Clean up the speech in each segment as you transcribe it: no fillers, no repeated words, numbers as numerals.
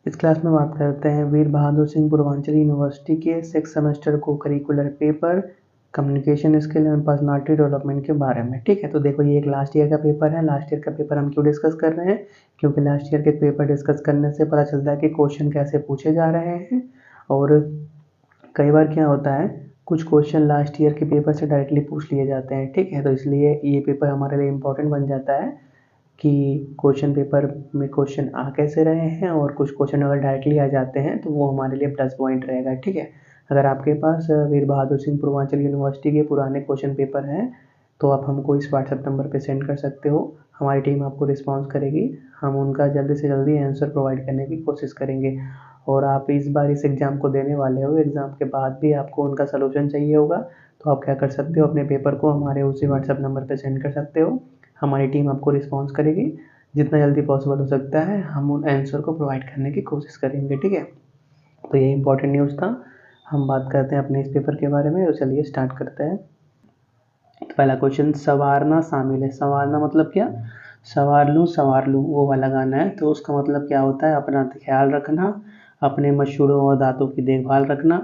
इस क्लास में बात करते हैं वीर बहादुर सिंह पूर्वांचल यूनिवर्सिटी के 6 सेमेस्टर को curricular paper communication skill and personality development के बारे में। ठीक है, तो देखो ये एक लास्ट ईयर का पेपर है। लास्ट ईयर का पेपर हम क्यों डिस्कस कर रहे हैं? क्योंकि लास्ट ईयर के पेपर डिस्कस करने से पता चलता है कि क्वेश्चन कैसे पूछे जा रहे हैं। और कई बार क्या होता है, कुछ क्वेश्चन लास्ट ईयर के पेपर से डायरेक्टली पूछ लिए जाते हैं। ठीक है, तो इसलिए ये पेपर हमारे लिए इम्पोर्टेंट बन जाता है कि क्वेश्चन पेपर में क्वेश्चन आ कैसे रहे हैं, और कुछ क्वेश्चन अगर डायरेक्टली आ जाते हैं तो वो हमारे लिए प्लस पॉइंट रहेगा। ठीक है, अगर आपके पास वीर बहादुर सिंह पूर्वांचल यूनिवर्सिटी के पुराने क्वेश्चन पेपर हैं तो आप हमको इस व्हाट्सएप नंबर पे सेंड कर सकते हो। हमारी टीम आपको रिस्पॉन्स करेगी, हम उनका जल्दी से जल्दी आंसर प्रोवाइड करने की कोशिश करेंगे। और आप इस बार इस एग्ज़ाम को देने वाले हो, एग्ज़ाम के बाद भी आपको उनका सलूशन चाहिए होगा, तो आप क्या कर सकते हो, अपने पेपर को हमारे उसी व्हाट्सएप नंबर पर सेंड कर सकते हो। हमारी टीम आपको रिस्पॉन्स करेगी, जितना जल्दी पॉसिबल हो सकता है हम उन आंसर को प्रोवाइड करने की कोशिश करेंगे। ठीक है, तो ये इंपॉर्टेंट न्यूज़ था। हम बात करते हैं अपने इस पेपर के बारे में, तो चलिए स्टार्ट करते हैं। तो पहला क्वेश्चन, संवारना शामिल है। संवारना मतलब क्या? संवार लूँ वो वाला गाना है, तो उसका मतलब क्या होता है? अपना ख्याल रखना, अपने मसूड़ों और दांतों की देखभाल रखना,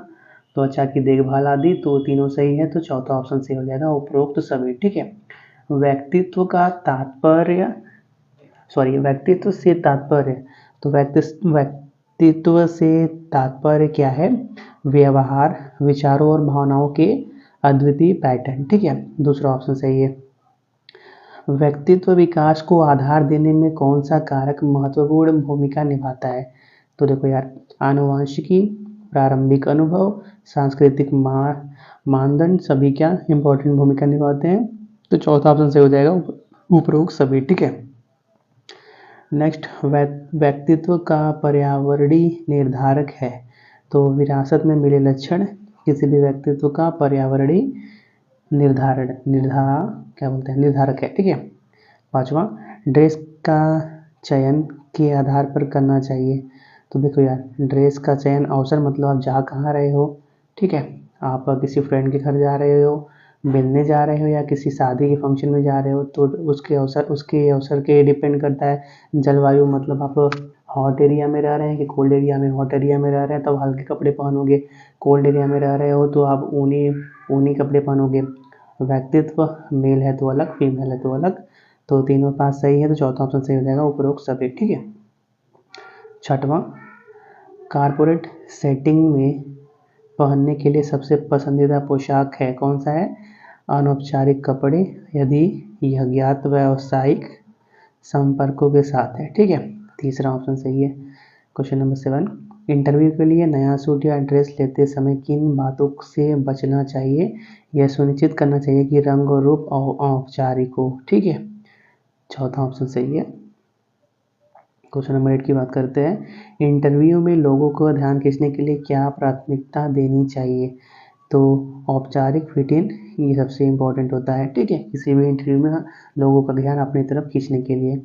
त्वचा की देखभाल आदि। तो तीनों सही है, तो चौथा ऑप्शन सही हो जाएगा, उपरोक्त सभी। ठीक है, व्यक्तित्व का तात्पर्य व्यक्तित्व से तात्पर्य, तो व्यक्तित्व से तात्पर्य क्या है? व्यवहार, विचारों और भावनाओं के अद्वितीय पैटर्न। ठीक है, दूसरा ऑप्शन सही है। व्यक्तित्व विकास को आधार देने में कौन सा कारक महत्वपूर्ण भूमिका निभाता है? तो देखो यार, आनुवंशिकी, प्रारंभिक अनुभव, सांस्कृतिक मानदंड, सभी क्या इंपॉर्टेंट भूमिका निभाते हैं? तो चौथा ऑप्शन सही हो जाएगा, उपरोक्त सभी। ठीक है, नेक्स्ट, व्यक्तित्व का पर्यावरणीय निर्धारक है। तो विरासत में मिले लक्षण किसी भी व्यक्तित्व का पर्यावरणीय निर्धारक है। ठीक है, पांचवा, ड्रेस का चयन के आधार पर करना चाहिए। तो देखो यार, ड्रेस का चयन अवसर मतलब आप जा कहाँ रहे हो। ठीक है, आप किसी फ्रेंड के घर जा रहे हो, मिलने जा रहे हो, या किसी शादी के फंक्शन में जा रहे हो, तो उसके अवसर के डिपेंड करता है। जलवायु मतलब आप हॉट एरिया में रह रहे हैं कि कोल्ड एरिया में? हॉट एरिया में रह रहे हैं तो हल्के कपड़े पहनोगे, कोल्ड एरिया में रह रहे हो तो आप ऊनी कपड़े पहनोगे। व्यक्तित्व मेल है तो अलग, फीमेल है तो अलग। तो तीनों पास सही है, तो चौथा ऑप्शन सही हो जाएगा, उपरोक्त सभी। ठीक है, छठवां, कारपोरेट सेटिंग में पहनने के लिए सबसे पसंदीदा पोशाक है, कौन सा है? अनौपचारिक कपड़े, यदि यह ज्ञात व्यावसायिक संपर्कों के साथ है। ठीक है, तीसरा ऑप्शन सही है। क्वेश्चन नंबर 7, इंटरव्यू के लिए नया सूट या ड्रेस लेते समय किन बातों से बचना चाहिए? यह सुनिश्चित करना चाहिए कि रंग और रूप औपचारिक हो। ठीक है, चौथा ऑप्शन सही है। क्वेश्चन नंबर 8 की बात करते हैं, इंटरव्यू में लोगों को ध्यान खींचने के लिए क्या प्राथमिकता देनी चाहिए? तो औपचारिक फिट इन, ये सबसे इम्पोर्टेंट होता है। ठीक है, किसी भी इंटरव्यू में लोगों का ध्यान अपनी तरफ खींचने के लिए।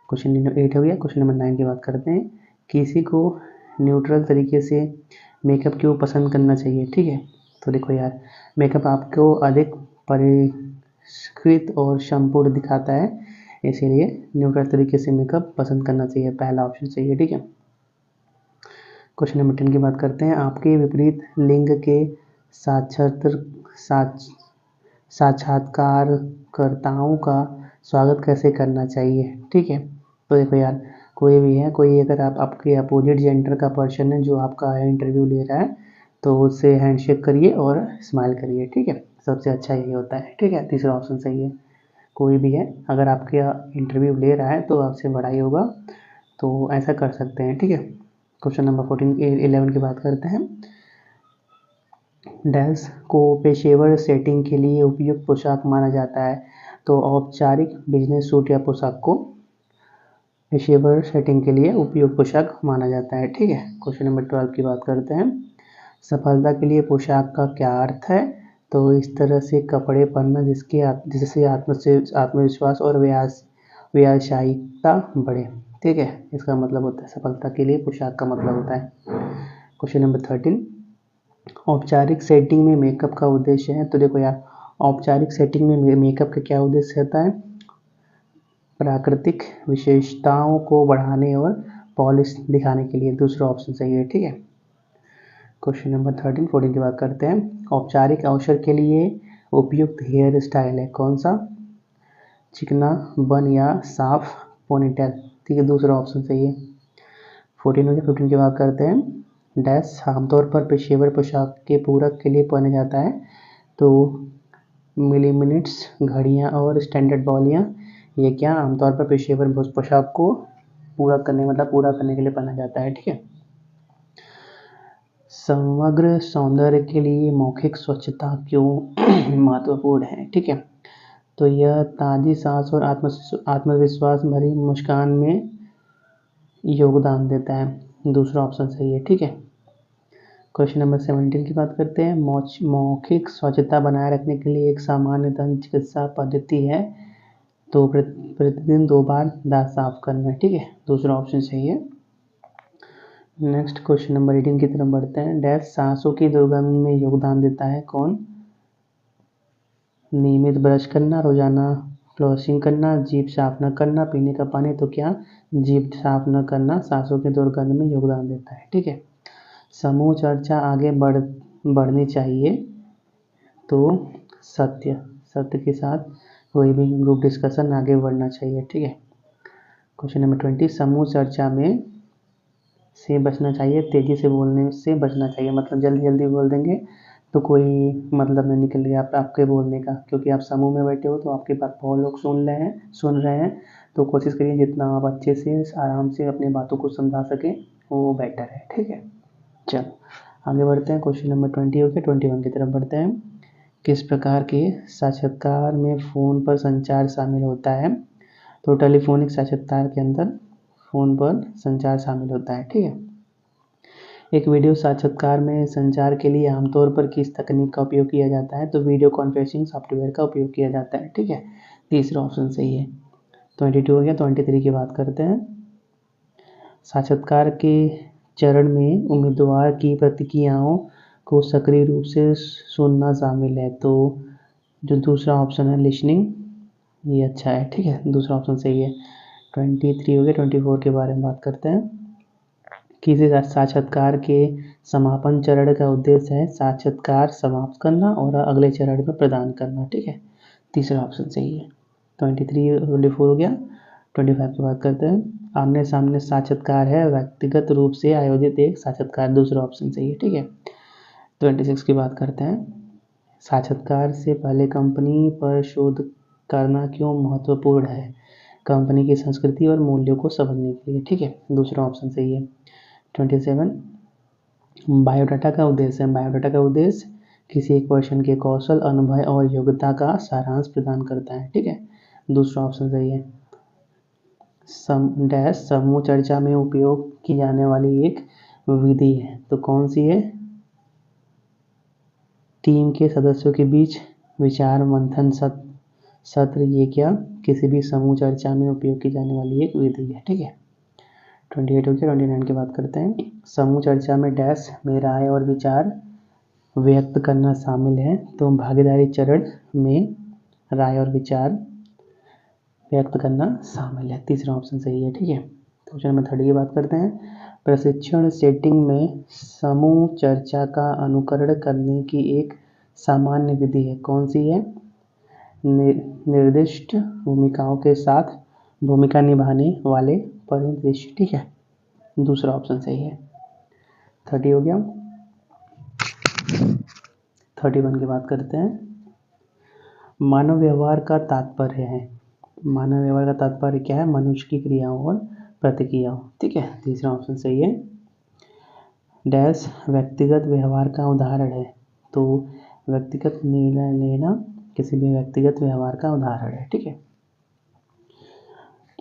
क्वेश्चन नंबर 8 हो गया। क्वेश्चन नंबर 9 की बात करते हैं, किसी को न्यूट्रल तरीके से मेकअप क्यों पसंद करना चाहिए? ठीक है, तो देखो यार, मेकअप आपको अधिक परिष्कृत और संपूर्ण दिखाता है, इसीलिए न्यूट्रल तरीके से मेकअप पसंद करना चाहिए, पहला ऑप्शन सही है। ठीक है, क्वेश्चन नंबर 10 की बात करते हैं, आपके विपरीत लिंग के साक्षात्कारकर्ताओं का स्वागत कैसे करना चाहिए? ठीक है, तो देखो यार, कोई भी है, कोई अगर आपके अपोजिट जेंडर का पर्सन है जो आपका इंटरव्यू ले रहा है, तो उससे हैंडशेक करिए और स्माइल करिए। ठीक है, सबसे अच्छा यही होता है। ठीक है, तीसरा ऑप्शन सही है। कोई भी है अगर आपके इंटरव्यू ले रहा है तो आपसे बड़ा ही होगा, तो ऐसा कर सकते हैं। ठीक है, क्वेश्चन नंबर 11 की बात करते हैं, डैश को पेशेवर सेटिंग के लिए उपयुक्त पोशाक माना जाता है। तो औपचारिक बिजनेस सूट या पोशाक को पेशेवर सेटिंग के लिए उपयुक्त पोशाक माना जाता है। ठीक है, क्वेश्चन नंबर 12 की बात करते हैं, सफलता के लिए पोशाक का क्या अर्थ है? तो इस तरह से कपड़े पहनना जिससे आत्मविश्वास और व्यावसायिकता बढ़े। ठीक है, इसका मतलब होता है सफलता के लिए पोशाक का मतलब होता है। क्वेश्चन नंबर 13, औपचारिक सेटिंग में मेकअप का उद्देश्य है। तो देखो यार, औपचारिक सेटिंग में मेकअप का क्या उद्देश्य रहता है? प्राकृतिक विशेषताओं को बढ़ाने और पॉलिश दिखाने के लिए दूसरा ऑप्शन सही है। ठीक है, क्वेश्चन नंबर 13-14 की बात करते हैं। औपचारिक अवसर के लिए उपयुक्त हेयर स्टाइल है कौन सा? चिकना, बन या साफ पोनीटेल। ठीक है, दूसरा ऑप्शन सही है। 14 हो गया। 15 की बात करते हैं। डैश आमतौर पर पेशेवर पोशाक के पूरक के लिए पहना जाता है, तो मिलीमिनट्स, घड़ियाँ और स्टैंडर्ड बॉलियाँ, ये क्या आमतौर पर पेशेवर पोशाक को पूरा करने के लिए पहना जाता है। ठीक है, समग्र सौंदर्य के लिए मौखिक स्वच्छता क्यों महत्वपूर्ण है? ठीक है, तो यह ताज़ी सांस और आत्मविश्वास भरी मुस्कान में योगदान देता है। दूसरा ऑप्शन सही है। ठीक है, क्वेश्चन नंबर 17 की बात करते हैं। मौखिक स्वच्छता बनाए रखने के लिए एक सामान्य दंत चिकित्सा पद्धति है, तो प्रतिदिन 2 बार दांत साफ करना। ठीक है, दूसरा ऑप्शन सही है। नेक्स्ट क्वेश्चन नंबर 18 की तरफ बढ़ते हैं। डैश सांसों की दुर्गंध में योगदान देता है कौन? नियमित ब्रश करना, रोजाना फ्लॉसिंग करना, जीभ साफ न करना, पीने का पानी, तो क्या जीभ साफ न करना सांसों की दुर्गंध में योगदान देता है। ठीक है, समूह चर्चा आगे बढ़नी चाहिए, तो सत्य के साथ कोई भी ग्रुप डिस्कशन आगे बढ़ना चाहिए। ठीक है, क्वेश्चन नंबर 20। समूह चर्चा में से बचना चाहिए, तेज़ी से बोलने से बचना चाहिए। मतलब जल्दी जल्दी बोल देंगे तो कोई मतलब नहीं निकलेगा आपके बोलने का, क्योंकि आप समूह में बैठे हो तो आपकी बात बहुत लोग सुन रहे हैं, तो कोशिश करिए जितना आप अच्छे से आराम से अपनी बातों को समझा सकें वो बेटर है। ठीक है, चलो आगे बढ़ते हैं। क्वेश्चन नंबर 20 हो गया। 21 की तरफ बढ़ते हैं। किस प्रकार के साक्षात्कार में फ़ोन पर संचार शामिल होता है? तो टेलीफोनिक साक्षात्कार के अंदर फ़ोन पर संचार शामिल होता है। ठीक है, एक वीडियो साक्षात्कार में संचार के लिए आमतौर पर किस तकनीक का उपयोग किया जाता है? तो वीडियो कॉन्फ्रेंसिंग सॉफ्टवेयर का उपयोग किया जाता है। ठीक है, तीसरा ऑप्शन सही है। 22 हो गया। 23 की बात करते हैं। साक्षात्कार के चरण में उम्मीदवार की प्रतिक्रियाओं को सक्रिय रूप से सुनना शामिल है, तो जो दूसरा ऑप्शन है लिसनिंग, ये अच्छा है। ठीक है, दूसरा ऑप्शन सही है। 23 हो गया। 24 के बारे में बात करते हैं। किसी साक्षात्कार के समापन चरण का उद्देश्य है साक्षात्कार समाप्त करना और अगले चरण में प्रदान करना। ठीक है, तीसरा ऑप्शन सही है। 24 हो गया। 25 की बात करते हैं। आमने सामने साक्षात्कार है व्यक्तिगत रूप से आयोजित एक साक्षात्कार, दूसरा ऑप्शन सही है। ठीक है, 26 की बात करते हैं। साक्षात्कार से पहले कंपनी पर शोध करना क्यों महत्वपूर्ण है? कंपनी की संस्कृति और मूल्यों को समझने के लिए। ठीक है, दूसरा ऑप्शन सही है। 27 बायोडाटा का उद्देश्य है। बायोडाटा का उद्देश्य किसी एक पर्सन के कौशल, अनुभव और योग्यता का सारांश प्रदान करता है। ठीक है, दूसरा ऑप्शन सही है। समूह चर्चा में उपयोग की जाने वाली एक विधि है, तो कौन सी है? टीम के सदस्यों के बीच विचार मंथन सत्र, ये क्या किसी भी समूह चर्चा में उपयोग की जाने वाली एक विधि है। ठीक है, 28 हो गया। 29 की बात करते हैं। समूह चर्चा में डैश में राय और विचार व्यक्त करना शामिल है, तो भागीदारी चरण में राय और विचार व्यक्त करना शामिल है, तीसरा ऑप्शन सही है। ठीक है, क्वेश्चन नंबर 30 की बात करते हैं। प्रशिक्षण सेटिंग में समूह चर्चा का अनुकरण करने की एक सामान्य विधि है, कौन सी है? निर्दिष्ट भूमिकाओं के साथ भूमिका निभाने वाले परिदृश्य। ठीक है, दूसरा ऑप्शन सही है। 30 हो गया। 31 की बात करते हैं। मानव व्यवहार का तात्पर्य है। मानव व्यवहार का तात्पर्य क्या है? मनुष्य की क्रियाओं और प्रतिक्रियाओं। ठीक है, तीसरा ऑप्शन सही है। डैश व्यक्तिगत व्यवहार का उदाहरण है, तो व्यक्तिगत निर्णय लेना किसी भी व्यक्तिगत व्यवहार का उदाहरण है। ठीक है,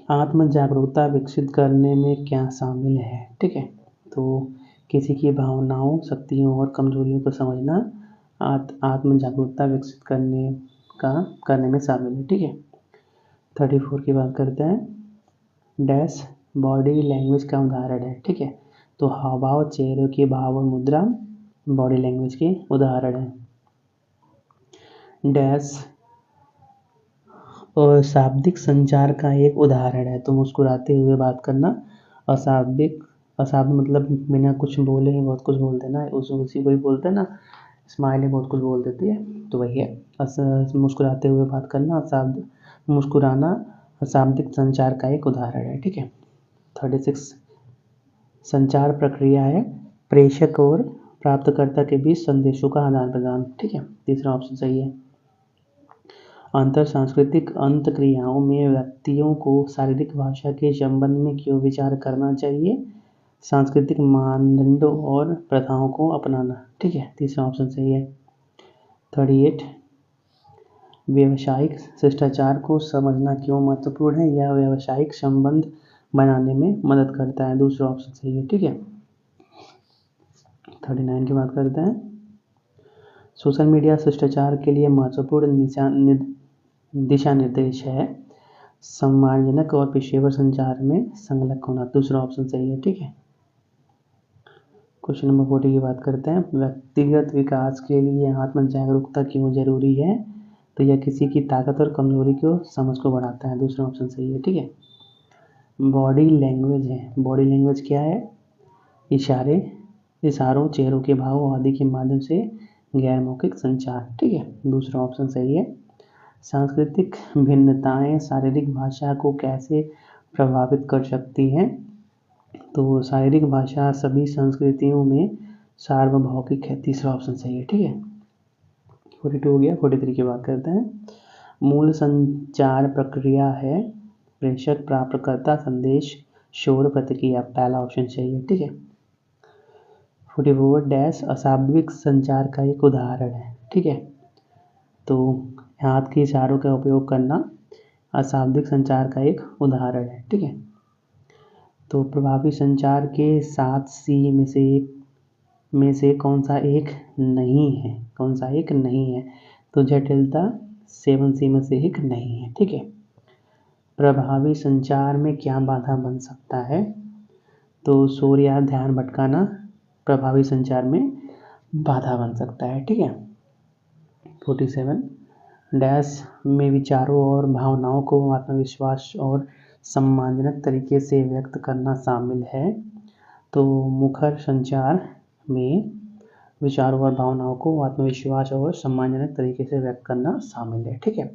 आत्म जागरूकता विकसित करने में क्या शामिल है? ठीक है, तो किसी की भावनाओं, शक्तियों और कमजोरियों को समझना आत्म जागरूकता विकसित करने में शामिल है। ठीक है, 34 की बात करते हैं। डैश बॉडी लैंग्वेज का उदाहरण है। ठीक है, तो हावभाव, चेहरे के भाव और मुद्रा बॉडी लैंग्वेज के उदाहरण है। डैश और शाब्दिक संचार का एक उदाहरण है, तो मुस्कुराते हुए बात करना अशाब्दिक, अशाब्द मतलब बिना कुछ बोले ही बहुत कुछ बोल देना, उसी को ही बोलते हैं ना, स्माइली बहुत कुछ बोल देती है, तो वही है। मुस्कुराते हुए बात करना, अशाब्द मुस्कुराना अशाब्दिक संचार का एक उदाहरण है। ठीक है। 36 संचार प्रक्रिया है प्रेषक और प्राप्तकर्ता के बीच संदेशों का आदान प्रदान। ठीक है, तीसरा ऑप्शन सही है। अंतर सांस्कृतिक अंतक्रियाओं में व्यक्तियों को शारीरिक भाषा के संबंध में क्यों विचार करना चाहिए? सांस्कृतिक मानदंडों और प्रथाओं को अपनाना। ठीक है, तीसरा ऑप्शन सही है। 38 व्यावसायिक शिष्टाचार को समझना क्यों महत्वपूर्ण है? यह व्यावसायिक संबंध बनाने में मदद करता है। दूसरा ऑप्शन सही है। ठीक है। 39 की बात करते हैं। सोशल मीडिया शिष्टाचार के लिए महत्वपूर्ण दिशा निर्देश है सम्मानजनक और पेशेवर संचार में संलग्न होना। दूसरा ऑप्शन सही है। ठीक है। क्वेश्चन नंबर 40 की बात करते हैं। व्यक्तिगत विकास के लिए आत्म जागरूकता क्यों जरूरी है? तो यह किसी की ताकत और कमजोरी को समझ को बढ़ाता है। दूसरा ऑप्शन सही है। ठीक है। बॉडी लैंग्वेज है। बॉडी लैंग्वेज क्या है? इशारों, चेहरों के भाव आदि के माध्यम से गैर मौखिक संचार। ठीक है, दूसरा ऑप्शन सही है। सांस्कृतिक भिन्नताएं शारीरिक भाषा को कैसे प्रभावित कर सकती हैं? तो शारीरिक भाषा सभी संस्कृतियों में सार्वभौमिक है। तीसरा ऑप्शन सही है। ठीक है। 42 हो गया। 43 की बात करते हैं। मूल संचार प्रक्रिया है प्रेषक, प्राप्तकर्ता, संदेश, शोर, प्रतिक्रिया। पहला ऑप्शन सही है। ठीक है। 44 डैश अशाब्दिक संचार का एक उदाहरण है। ठीक है, तो हाथ के इशारों का उपयोग करना अशाब्दिक संचार का एक उदाहरण है। ठीक है। तो प्रभावी संचार के 7 सी में से कौन सा एक नहीं है? कौन सा एक नहीं है? तो जटिलता 7 सी में से एक नहीं है। ठीक है। प्रभावी संचार में क्या बाधा बन सकता है? तो शोर या ध्यान भटकाना प्रभावी संचार में बाधा बन सकता है। ठीक है। 47 डैश में विचारों और भावनाओं को आत्मविश्वास और सम्मानजनक तरीके से व्यक्त करना शामिल है। तो मुखर संचार में विचारों और भावनाओं को आत्मविश्वास और सम्मानजनक तरीके से व्यक्त करना शामिल है। ठीक है।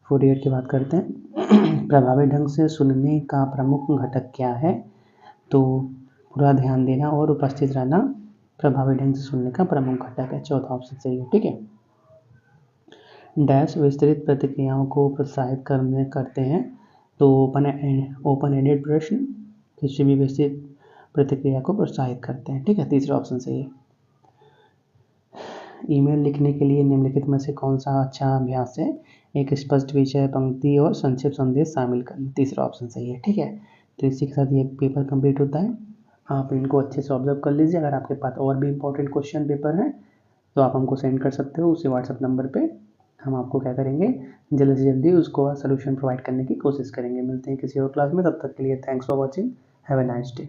48 की बात करते हैं। प्रभावी ढंग से सुनने का प्रमुख घटक क्या है? तो पूरा ध्यान देना और उपस्थित रहना प्रभावी ढंग से सुनने का प्रमुख घटक है। चौथा ऑप्शन सही है। ठीक है। डैश विस्तृत प्रतिक्रियाओं को प्रोत्साहित करते हैं। तो ओपन एंडेड प्रश्न किसी भी विस्तृत प्रतिक्रिया को प्रोत्साहित करते हैं। ठीक है, तीसरा ऑप्शन सही है। ईमेल लिखने के लिए निम्नलिखित में से कौन सा अच्छा अभ्यास है? एक स्पष्ट विषय, पंक्ति और संक्षिप्त संदेश शामिल करना। तीसरा ऑप्शन सही है। ठीक है। तो इसी के साथ ये पेपर कंप्लीट होता है। आप इनको अच्छे से ऑब्जर्व कर लीजिए। अगर आपके पास और भी इंपॉर्टेंट क्वेश्चन पेपर हैं तो आप हमको सेंड कर सकते हो उसी व्हाट्सएप नंबर पे। हम आपको क्या करेंगे, जल्दी से जल्दी उसको सोल्यूशन प्रोवाइड करने की कोशिश करेंगे। मिलते हैं किसी और क्लास में, तब तक के लिए thanks for watching. Have a nice day.